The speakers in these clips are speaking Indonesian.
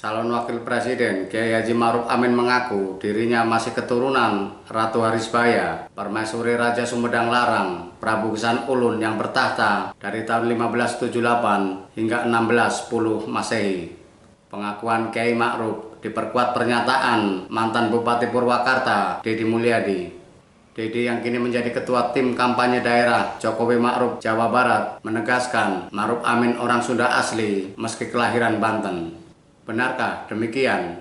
Calon Wakil Presiden Kiai Haji Ma'ruf Amin mengaku dirinya masih keturunan Ratu Harisbaya, Permaisuri Raja Sumedang Larang, Prabu Gesan Ulun yang bertahta dari tahun 1578 hingga 1610 Masehi. Pengakuan Kiai Ma'ruf diperkuat pernyataan mantan Bupati Purwakarta, Deddy Mulyadi. Deddy yang kini menjadi ketua tim kampanye daerah Jokowi Ma'ruf Jawa Barat menegaskan Ma'ruf Amin orang Sunda asli meski kelahiran Banten. Benarkah demikian?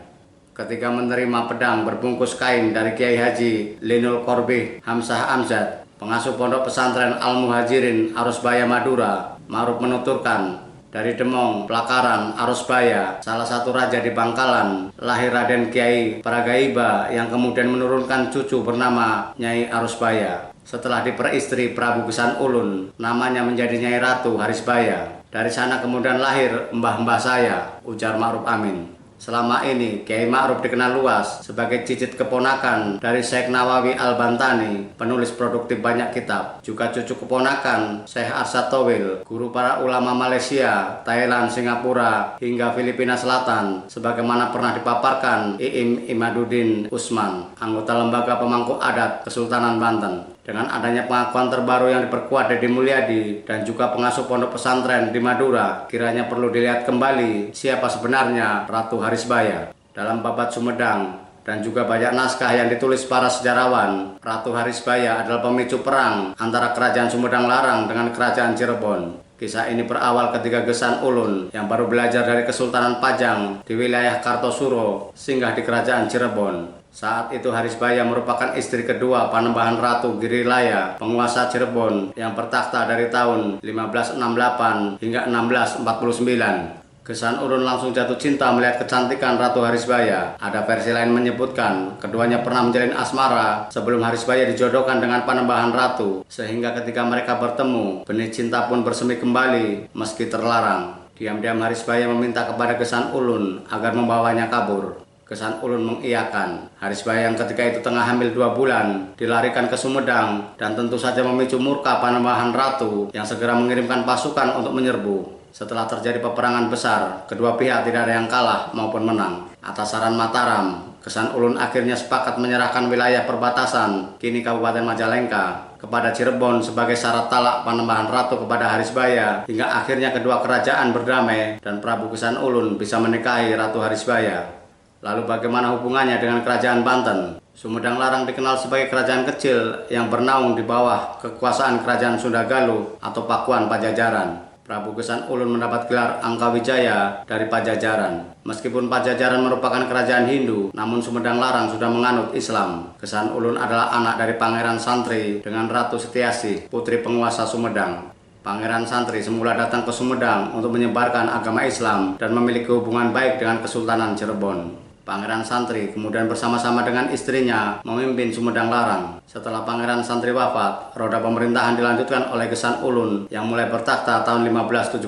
Ketika menerima pedang berbungkus kain dari Kiai Haji Linul Qorbih Hamzah Amzad, pengasuh pondok pesantren Al-Muhajirin Arusbaya Madura, Ma'ruf menuturkan, dari Demong, Plakaran, Arusbaya, salah satu raja di Bangkalan, lahir Raden Kiai Pragaiba yang kemudian menurunkan cucu bernama Nyai Arusbaya. Setelah diperistri Prabu Gesan Ulun, namanya menjadi Nyai Ratu Harisbaya. Dari sana kemudian lahir mbah-mbah saya, ujar Ma'ruf Amin. Selama ini Kiai Ma'ruf dikenal luas sebagai cicit keponakan dari Syekh Nawawi Al-Bantani, penulis produktif banyak kitab, juga cucu keponakan Syekh Arsyad Towil, guru para ulama Malaysia, Thailand, Singapura, hingga Filipina Selatan, sebagaimana pernah dipaparkan Iim Imaduddin Usman, anggota Lembaga Pemangku Adat Kesultanan Banten. Dengan adanya pengakuan terbaru yang diperkuat Deddy Mulyadi dan juga pengasuh pondok pesantren di Madura, kiranya perlu dilihat kembali siapa sebenarnya Ratu Harisbaya. Dalam Babat Sumedang dan juga banyak naskah yang ditulis para sejarawan, Ratu Harisbaya adalah pemicu perang antara Kerajaan Sumedang Larang dengan Kerajaan Cirebon. Kisah ini berawal ketika Gesan Ulun yang baru belajar dari Kesultanan Pajang di wilayah Kartosuro singgah di Kerajaan Cirebon. Saat itu Harisbaya merupakan istri kedua Panembahan Ratu Girilaya, penguasa Cirebon yang bertakhta dari tahun 1568 hingga 1649. Gesan Ulun langsung jatuh cinta melihat kecantikan Ratu Harisbaya. Ada versi lain menyebutkan keduanya pernah menjalin asmara sebelum Harisbaya dijodohkan dengan Panembahan Ratu, sehingga ketika mereka bertemu, benih cinta pun bersemi kembali meski terlarang. Diam-diam Harisbaya meminta kepada Gesan Ulun agar membawanya kabur. Gesan Ulun mengiyakan. Harisbaya yang ketika itu tengah hamil 2 bulan dilarikan ke Sumedang dan tentu saja memicu murka Panembahan Ratu yang segera mengirimkan pasukan untuk menyerbu. Setelah terjadi peperangan besar, kedua pihak tidak ada yang kalah maupun menang. Atas saran Mataram, Gesan Ulun akhirnya sepakat menyerahkan wilayah perbatasan kini Kabupaten Majalengka kepada Cirebon sebagai syarat talak Panembahan Ratu kepada Harisbaya, hingga akhirnya kedua kerajaan berdamai dan Prabu Gesan Ulun bisa menikahi Ratu Harisbaya. Lalu bagaimana hubungannya dengan Kerajaan Banten? Sumedang Larang dikenal sebagai kerajaan kecil yang bernaung di bawah kekuasaan Kerajaan Sunda Galuh atau Pakuan Pajajaran. Prabu Gesan Ulun mendapat gelar Angkawijaya dari Pajajaran. Meskipun Pajajaran merupakan kerajaan Hindu, namun Sumedang Larang sudah menganut Islam. Gesan Ulun adalah anak dari Pangeran Santri dengan Ratu Setiasih, putri penguasa Sumedang. Pangeran Santri semula datang ke Sumedang untuk menyebarkan agama Islam dan memiliki hubungan baik dengan Kesultanan Cirebon. Pangeran Santri kemudian bersama-sama dengan istrinya memimpin Sumedang Larang. Setelah Pangeran Santri wafat, roda pemerintahan dilanjutkan oleh Gesan Ulun yang mulai bertakhta tahun 1578.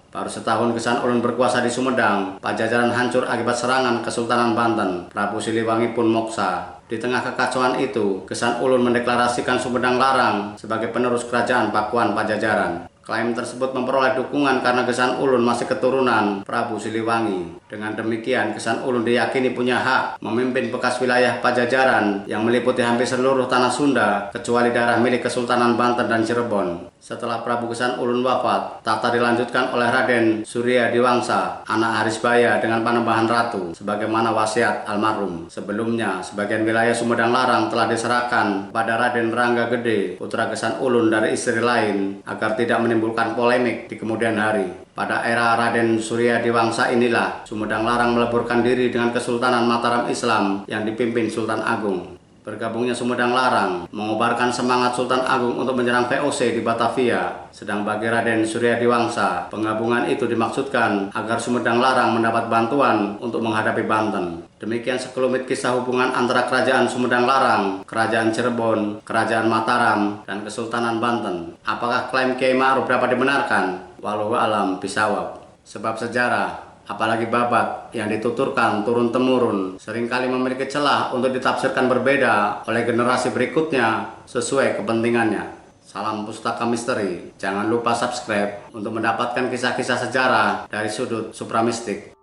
Baru setahun Gesan Ulun berkuasa di Sumedang, Pajajaran hancur akibat serangan Kesultanan Banten. Prabu Siliwangi pun moksa. Di tengah kekacauan itu, Gesan Ulun mendeklarasikan Sumedang Larang sebagai penerus kerajaan Pakuan Pajajaran. Klaim tersebut memperoleh dukungan karena Gesan Ulun masih keturunan Prabu Siliwangi. Dengan demikian, Gesan Ulun diyakini punya hak memimpin bekas wilayah Pajajaran yang meliputi hampir seluruh tanah Sunda kecuali daerah milik Kesultanan Banten dan Cirebon. Setelah Prabu Gesan Ulun wafat, tahta dilanjutkan oleh Raden Surya Diwangsa, anak Harisbaya dengan Panembahan Ratu, sebagaimana wasiat almarhum. Sebelumnya, sebagian wilayah Sumedang Larang telah diserahkan pada Raden Rangga Gede, putra Gesan Ulun dari istri lain, agar tidak menimbulkan polemik di kemudian hari. Pada era Raden Surya Diwangsa inilah Sumedang Larang meleburkan diri dengan Kesultanan Mataram Islam yang dipimpin Sultan Agung. Bergabungnya Sumedang Larang mengobarkan semangat Sultan Agung untuk menyerang VOC di Batavia. Sedang bagi Raden Surya Diwangsa, penggabungan itu dimaksudkan agar Sumedang Larang mendapat bantuan untuk menghadapi Banten. Demikian sekelumit kisah hubungan antara Kerajaan Sumedang Larang, Kerajaan Cirebon, Kerajaan Mataram, dan Kesultanan Banten. Apakah klaim Kiai Ma'ruf dapat dibenarkan? Wallahu a'lam bishawab. Sebab sejarah, apalagi babat yang dituturkan turun-temurun, seringkali memiliki celah untuk ditafsirkan berbeda oleh generasi berikutnya sesuai kepentingannya. Salam Pustaka Misteri. Jangan lupa subscribe untuk mendapatkan kisah-kisah sejarah dari sudut supramistik.